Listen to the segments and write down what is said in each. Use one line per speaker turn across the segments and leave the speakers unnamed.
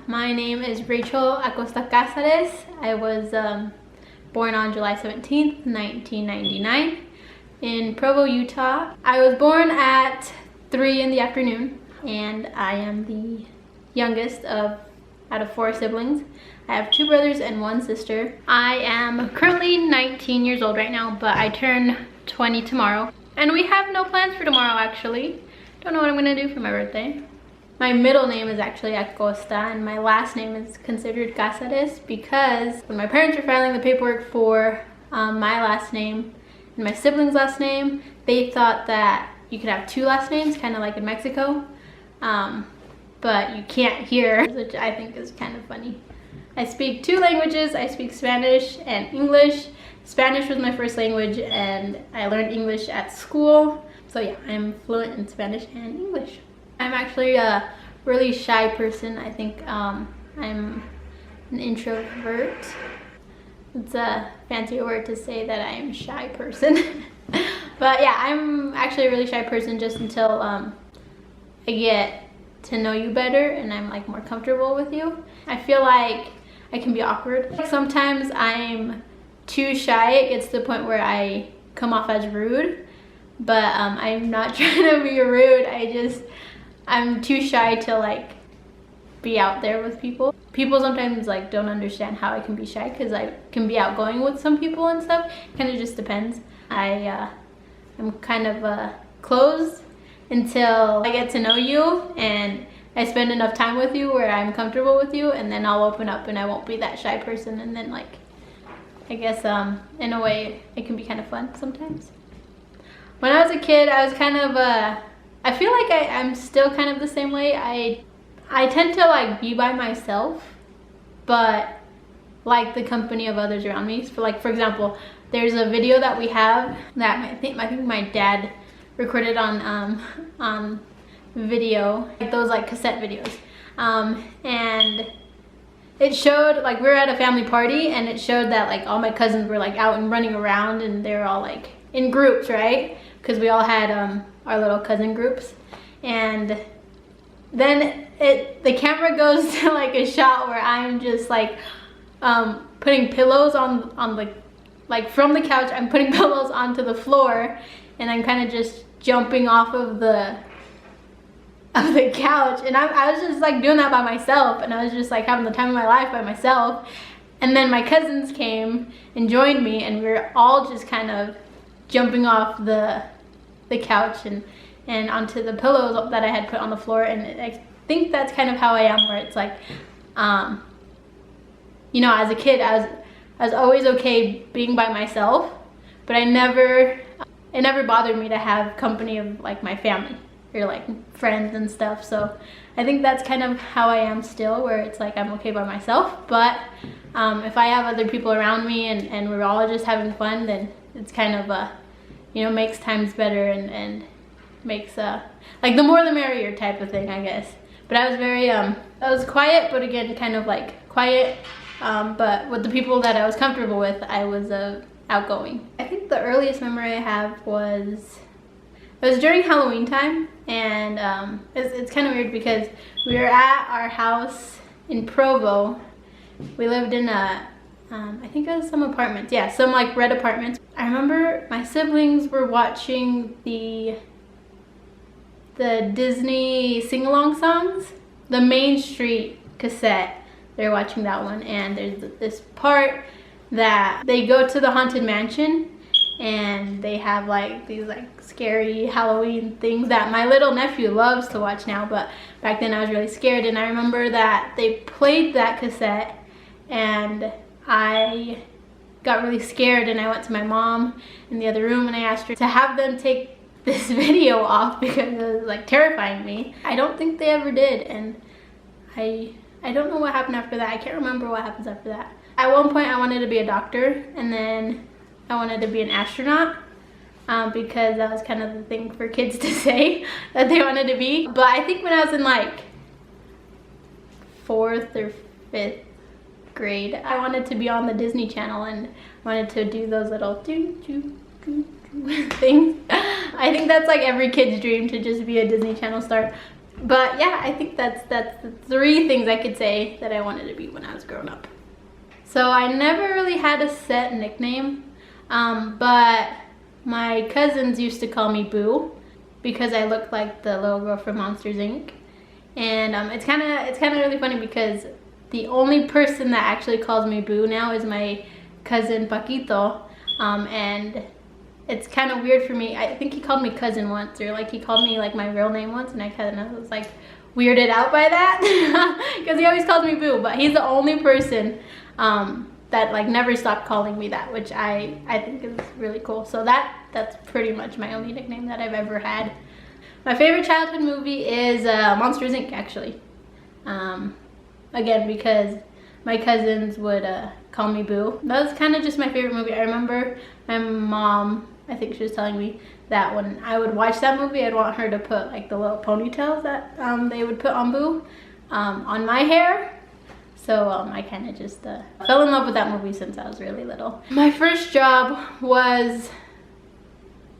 My name is Rachel Acosta Cazares. I was born on July 17th, 1999 in Provo, Utah. I was born at 3 in the afternoon, and I am the youngest out of 4 siblings. I have 2 brothers and 1 sister. I am currently 19 years old right now, but I turn 20 tomorrow. And we have no plans for tomorrow, actually. Don't know what I'm gonna do for my birthday. My middle name is actually Acosta, and my last name is considered Cazares because when my parents were filing the paperwork for my last name and my sibling's last name, they thought that you could have 2 last names, kind of like in Mexico, but you can't here, which I think is kind of funny. I speak 2 languages. I speak Spanish and English. Spanish was my first language, and I learned English at school. So yeah, I'm fluent in Spanish and English. I'm actually a really shy person. I think I'm an introvert. It's a fancier word to say that I am a shy person. But yeah, I'm actually a really shy person just until I get to know you better and I'm like more comfortable with you. I feel like I can be awkward. Like sometimes I'm too shy. It gets to the point where I come off as rude, but I'm not trying to be rude. I'm too shy to like be out there with people. People sometimes like don't understand how I can be shy because I can be outgoing with some people and stuff. Kind of just depends. I'm kind of closed until I get to know you and I spend enough time with you where I'm comfortable with you, and then I'll open up and I won't be that shy person. And then like, I guess in a way it can be kind of fun sometimes. When I was a kid, I was kind of I feel like I'm still kind of the same way. I tend to like be by myself, but like the company of others around me. So like, for example, there's a video that we have that I think my dad recorded on video, like those like cassette videos, and it showed like we were at a family party, and it showed that like all my cousins were like out and running around, and they were all like in groups, right? Because we all had our little cousin groups. And then the camera goes to like a shot where I'm just like putting pillows on the, like from the couch, I'm putting pillows onto the floor, and I'm kind of just jumping off of the couch, and I was just like doing that by myself, and I was just like having the time of my life by myself. And then my cousins came and joined me, and we were all just kind of jumping off the couch and onto the pillows that I had put on the floor. And I think that's kind of how I am, where it's like, you know, as a kid, I was always okay being by myself, but it never bothered me to have company of like my family or like friends and stuff. So I think that's kind of how I am still, where it's like I'm okay by myself, but if I have other people around me and we're all just having fun, then it's kind of you know, makes times better and makes like the more the merrier type of thing, I guess. But I was very I was quiet, but again kind of like quiet, but with the people that I was comfortable with, I was outgoing. I think the earliest memory I have was during Halloween time, and it's kind of weird because we were at our house in Provo. We lived in I think it was some apartments, yeah, some like red apartments. I remember my siblings were watching the Disney sing-along songs, the Main Street cassette. They're watching that one, and there's this part that they go to the Haunted Mansion, and they have like these like scary Halloween things that my little nephew loves to watch now, but back then I was really scared. And I remember that they played that cassette, and I got really scared, and I went to my mom in the other room and I asked her to have them take this video off because it was like terrifying me. I don't think they ever did, and I don't know what happened after that. I can't remember what happens after that. At one point I wanted to be a doctor, and then I wanted to be an astronaut because that was kind of the thing for kids to say that they wanted to be. But I think when I was in like 4th or 5th grade, I wanted to be on the Disney Channel and wanted to do those little things. I think that's like every kid's dream, to just be a Disney Channel star. But yeah, I think that's the 3 things I could say that I wanted to be when I was growing up. So I never really had a set nickname, but my cousins used to call me Boo because I looked like the little girl from Monsters Inc. And it's kind of really funny because the only person that actually calls me Boo now is my cousin Paquito, and it's kind of weird for me. I think he called me cousin once, or like he called me like my real name once, and I kind of was like weirded out by that because he always calls me Boo, but he's the only person that like never stopped calling me that, which I think is really cool. So that's pretty much my only nickname that I've ever had. My favorite childhood movie is Monsters Inc. actually. Again, because my cousins would call me Boo. That was kind of just my favorite movie. I remember my mom, I think she was telling me that when I would watch that movie, I'd want her to put like the little ponytails that they would put on Boo on my hair. So I kind of just fell in love with that movie since I was really little. My first job was,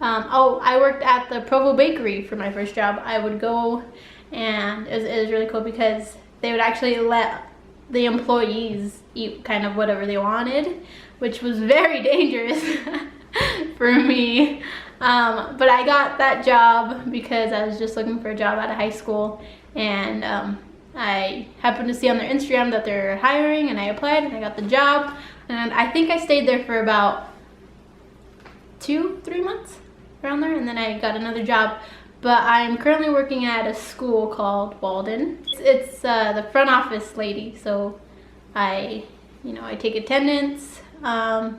I worked at the Provo Bakery for my first job. I would go, and it was really cool because they would actually let the employees eat kind of whatever they wanted, which was very dangerous for me. But I got that job because I was just looking for a job out of high school, and I happened to see on their Instagram that they're hiring, and I applied and I got the job, and I think I stayed there for about 2-3 months around there, and then I got another job. But I'm currently working at a school called Walden. It's the front office lady, so I take attendance, I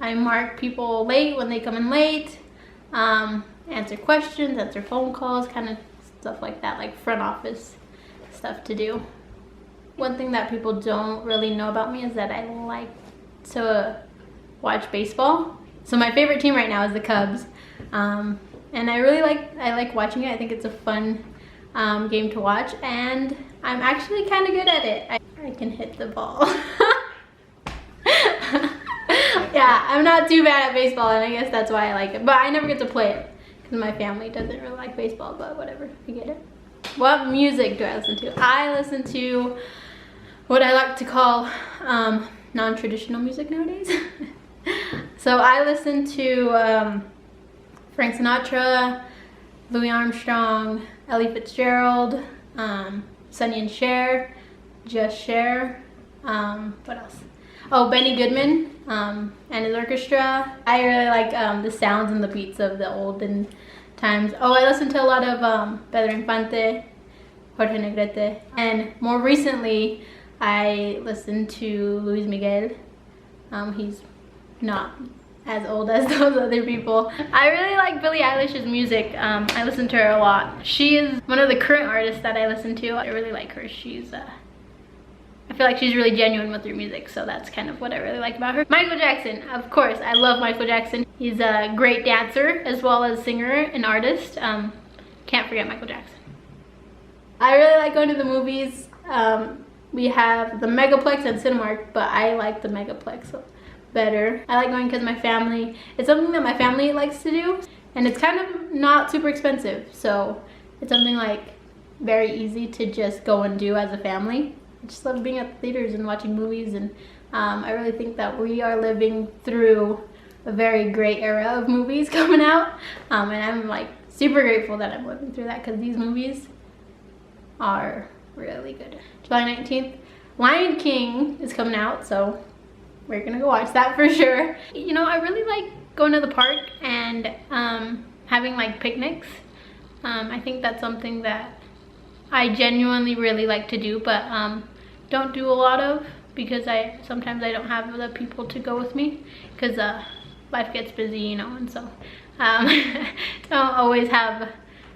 mark people late when they come in late, answer questions, answer phone calls, kind of stuff like that, like front office stuff to do. One thing that people don't really know about me is that I like to watch baseball. So my favorite team right now is the Cubs, and I like watching it. I think it's a fun game to watch, and I'm actually kind of good at it. I can hit the ball. Yeah, I'm not too bad at baseball, and I guess that's why I like it. But I never get to play it because my family doesn't really like baseball, but whatever, I get it. What music do I listen to? I listen to what I like to call non-traditional music nowadays. So I listen to Frank Sinatra, Louis Armstrong, Ellie Fitzgerald, Sonny and Cher, Just Cher, what else? Oh, Benny Goodman and his orchestra. I really like the sounds and the beats of the olden times. Oh, I listen to a lot of Pedro Infante, Jorge Negrete, and more recently I listened to Luis Miguel. He's not as old as those other people. I really like Billie Eilish's music. I listen to her a lot. She is one of the current artists that I listen to. I really like her. She's I feel like she's really genuine with her music, so that's kind of what I really like about her. Michael Jackson, of course, I love Michael Jackson. He's a great dancer as well as singer and artist. Can't forget Michael Jackson. I really like going to the movies. We have the Megaplex and Cinemark, but I like the Megaplex better. I like going because my family, it's something that my family likes to do, and it's kind of not super expensive, so it's something like very easy to just go and do as a family. I just love being at the theaters and watching movies, and I really think that we are living through a very great era of movies coming out, and I'm like super grateful that I'm living through that because these movies are really good. July 19th, Lion King is coming out, so we're gonna go watch that for sure. You know, I really like going to the park and having like picnics. I think that's something that I genuinely really like to do, but don't do a lot of because sometimes I don't have the people to go with me because life gets busy, you know, and so don't always have,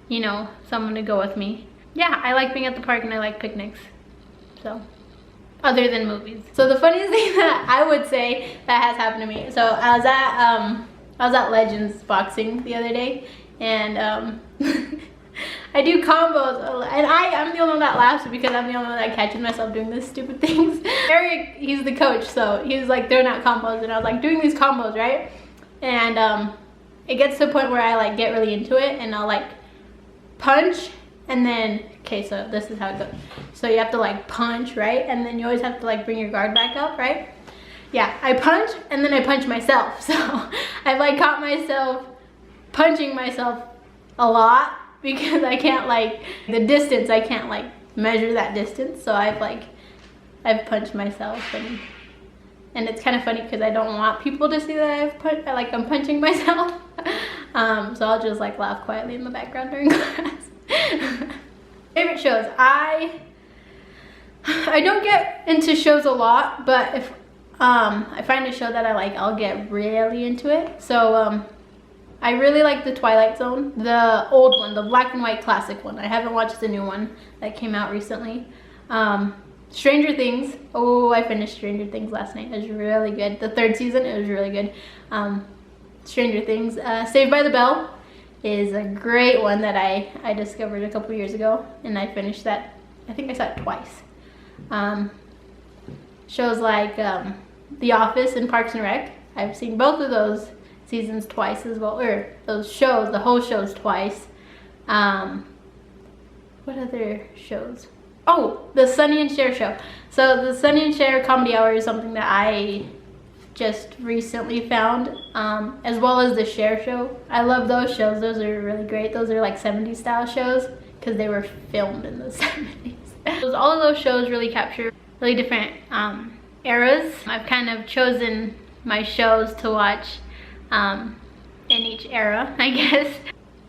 you know, someone to go with me. Yeah, I like being at the park and I like picnics, so other than movies. So the funniest thing that I would say that has happened to me, so I was at Legends boxing the other day, and I do combos, and I'm the only one that laughs because I'm the only one that catches myself doing these stupid things. Eric, he's the coach, so he was like throwing out combos, and I was like doing these combos, right? And it gets to a point where I like get really into it, and I'll like punch, and then, okay, so this is how it goes. So you have to like punch, right? And then you always have to like bring your guard back up, right? Yeah, I punch and then I punch myself. So I've like caught myself punching myself a lot because I can't like, the distance, I can't like measure that distance. So I've punched myself, and it's kind of funny because I don't want people to see that I'm punching myself. So I'll just like laugh quietly in the background during class. Favorite shows. I don't get into shows a lot, but if I find a show that I like, I'll get really into it. So I really like the Twilight Zone, the old one, the black and white classic one. I haven't watched the new one that came out recently. Stranger Things. Oh, I finished Stranger Things last night. It was really good. The 3rd season, it was really good. Stranger Things. Saved by the Bell is a great one that I discovered a couple years ago, and I finished that. I think I saw it twice. Shows like The Office and Parks and Rec. I've seen both of those seasons twice as well, or those shows, the whole shows twice. What other shows? Oh, the Sonny and Cher show. So the Sonny and Cher Comedy Hour is something that I just recently found, as well as the Cher show. I love those shows. Those are really great. Those are like 70s style shows because they were filmed in the 70s. All of those shows really capture really different eras. I've kind of chosen my shows to watch in each era, I guess.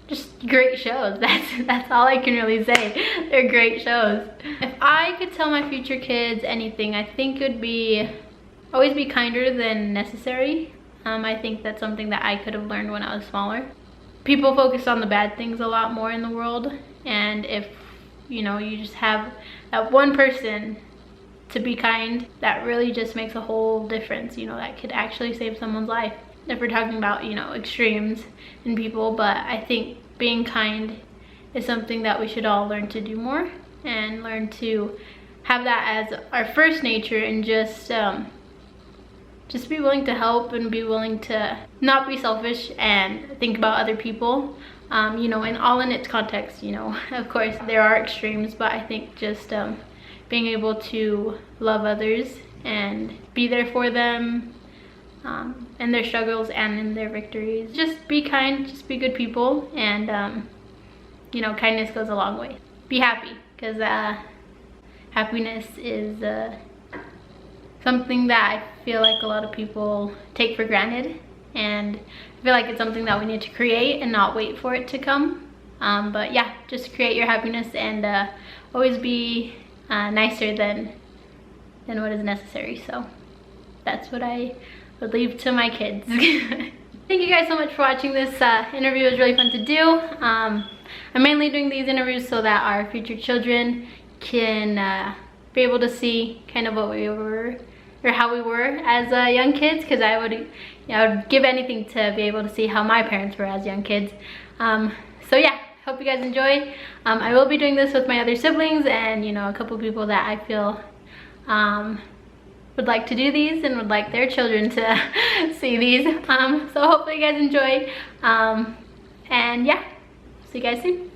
Just great shows. That's all I can really say. They're great shows. If I could tell my future kids anything, I think it would be always be kinder than necessary. I think that's something that I could have learned when I was smaller. People focus on the bad things a lot more in the world, and if you know, you just have that one person to be kind, that really just makes a whole difference. You know, that could actually save someone's life. If we're talking about, you know, extremes in people, but I think being kind is something that we should all learn to do more, and learn to have that as our first nature, and just be willing to help and be willing to not be selfish and think about other people, you know, and all in its context. You know, of course there are extremes, but I think just being able to love others and be there for them in their struggles and in their victories. Just be kind, just be good people, and you know, kindness goes a long way. Be happy, because happiness is something that I feel like a lot of people take for granted, and I feel like it's something that we need to create and not wait for it to come. But yeah, just create your happiness, and always be nicer than what is necessary. So that's what I would leave to my kids. Thank you guys so much for watching this interview. It was really fun to do. I'm mainly doing these interviews so that our future children can be able to see kind of what we were, or how we were as young kids, because I would give anything to be able to see how my parents were as young kids. So yeah, hope you guys enjoy. I will be doing this with my other siblings, and you know, a couple people that I feel would like to do these and would like their children to see these. So hopefully you guys enjoy, and yeah, see you guys soon.